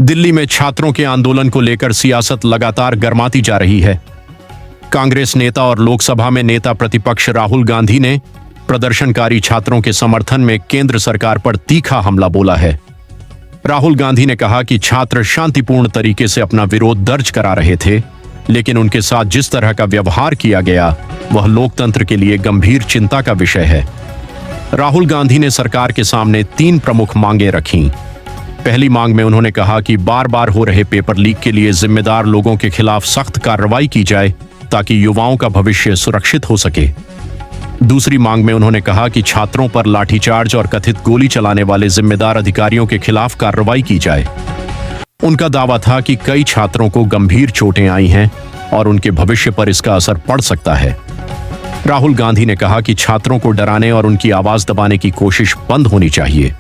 दिल्ली में छात्रों के आंदोलन को लेकर सियासत लगातार गर्माती जा रही है। कांग्रेस नेता और लोकसभा में नेता प्रतिपक्ष राहुल गांधी ने प्रदर्शनकारी छात्रों के समर्थन में केंद्र सरकार पर तीखा हमला बोला है। राहुल गांधी ने कहा कि छात्र शांतिपूर्ण तरीके से अपना विरोध दर्ज करा रहे थे, लेकिन उनके साथ जिस तरह का व्यवहार किया गया वह लोकतंत्र के लिए गंभीर चिंता का विषय है। राहुल गांधी ने सरकार के सामने 3 प्रमुख मांगें रखीं। पहली मांग में उन्होंने कहा कि बार बार हो रहे पेपर लीक के लिए जिम्मेदार लोगों के खिलाफ सख्त कार्रवाई की जाए ताकि युवाओं का भविष्य सुरक्षित हो सके। दूसरी मांग में उन्होंने कहा कि छात्रों पर लाठीचार्ज और कथित गोली चलाने वाले जिम्मेदार अधिकारियों के खिलाफ कार्रवाई की जाए। उनका दावा था कि कई छात्रों को गंभीर चोटें आई हैं और उनके भविष्य पर इसका असर पड़ सकता है। राहुल गांधी ने कहा कि छात्रों को डराने और उनकी आवाज दबाने की कोशिश बंद होनी चाहिए।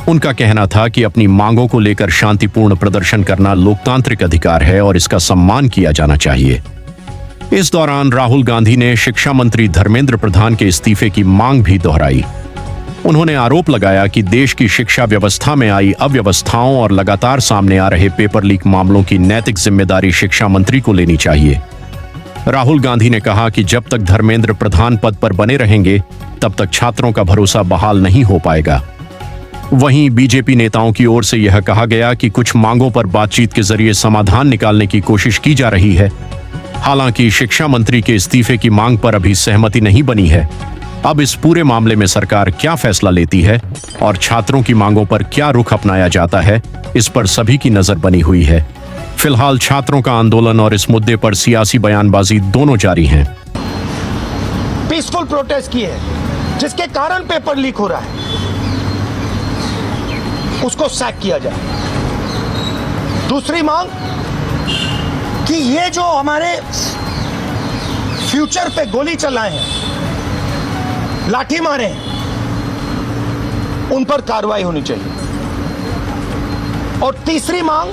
उनका कहना था कि अपनी मांगों को लेकर शांतिपूर्ण प्रदर्शन करना लोकतांत्रिक अधिकार है और इसका सम्मान किया जाना चाहिए। इस दौरान राहुल गांधी ने शिक्षा मंत्री धर्मेंद्र प्रधान के इस्तीफे की मांग भी दोहराई। उन्होंने आरोप लगाया कि देश की शिक्षा व्यवस्था में आई अव्यवस्थाओं और लगातार सामने आ रहे पेपर लीक मामलों की नैतिक जिम्मेदारी शिक्षा मंत्री को लेनी चाहिए। राहुल गांधी ने कहा कि जब तक धर्मेंद्र प्रधान पद पर बने रहेंगे तब तक छात्रों का भरोसा बहाल नहीं हो पाएगा। वहीं बीजेपी नेताओं की ओर से यह कहा गया कि कुछ मांगों पर बातचीत के जरिए समाधान निकालने की कोशिश की जा रही है। हालांकि शिक्षा मंत्री के इस्तीफे की मांग पर अभी सहमति नहीं बनी है। अब इस पूरे मामले में सरकार क्या फैसला लेती है और छात्रों की मांगों पर क्या रुख अपनाया जाता है, इस पर सभी की नजर बनी हुई है। फिलहाल छात्रों का आंदोलन और इस मुद्दे पर सियासी बयानबाजी दोनों जारी हैं। पीसफुल प्रोटेस्ट की है जिसके कारण पेपर लीक हो रहा है, उसको सैक किया जाए। दूसरी मांग कि ये जो हमारे फ्यूचर पे गोली चलाए हैं, लाठी मारे हैं, उन पर कार्रवाई होनी चाहिए। और तीसरी मांग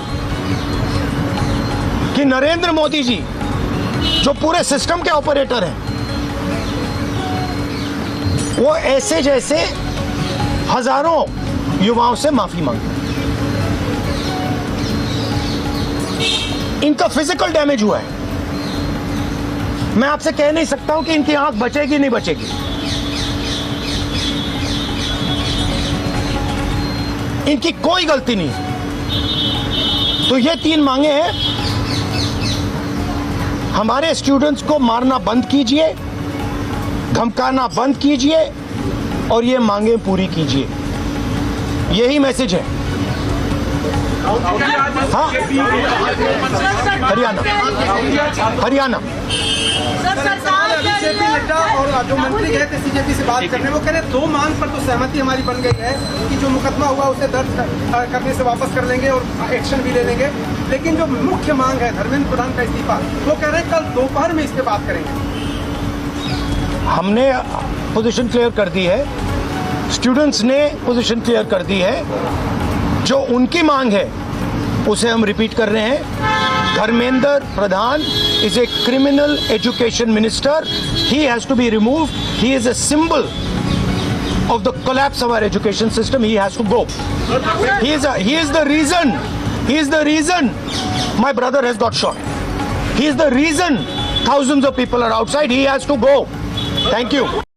कि नरेंद्र मोदी जी जो पूरे सिस्टम के ऑपरेटर हैं, वो ऐसे जैसे हजारों युवाओं से माफी मांगे। इनका फिजिकल डैमेज हुआ है। मैं आपसे कह नहीं सकता हूं कि इनकी आंख बचेगी नहीं बचेगी। इनकी कोई गलती नहीं। तो ये 3 मांगे हैं। हमारे स्टूडेंट्स को मारना बंद कीजिए, धमकाना बंद कीजिए और ये मांगे पूरी कीजिए। यही मैसेज है। हाँ, हरियाणा बीजेपी नेता और जो मंत्री गए थे सीजेपी से बात करने, वो कह रहे 2 मांग पर तो सहमति हमारी बन गई है कि जो मुकदमा हुआ उसे दर्ज करने से वापस कर लेंगे और एक्शन भी ले लेंगे। लेकिन जो मुख्य मांग है धर्मेंद्र प्रधान का इस्तीफा, वो कह रहे हैं कल दोपहर में इस पे बात करेंगे। हमने पोजीशन क्लियर कर दी है, स्टूडेंट्स ने पोजीशन क्लियर कर दी है। जो उनकी मांग है उसे हम रिपीट कर रहे हैं। Dharmendra Pradhan is a criminal education minister. He has to be removed. He is a symbol of the collapse of our education system. He has to go. He is the reason my brother has got shot. He is the reason thousands of people are outside. He has to go. Thank you.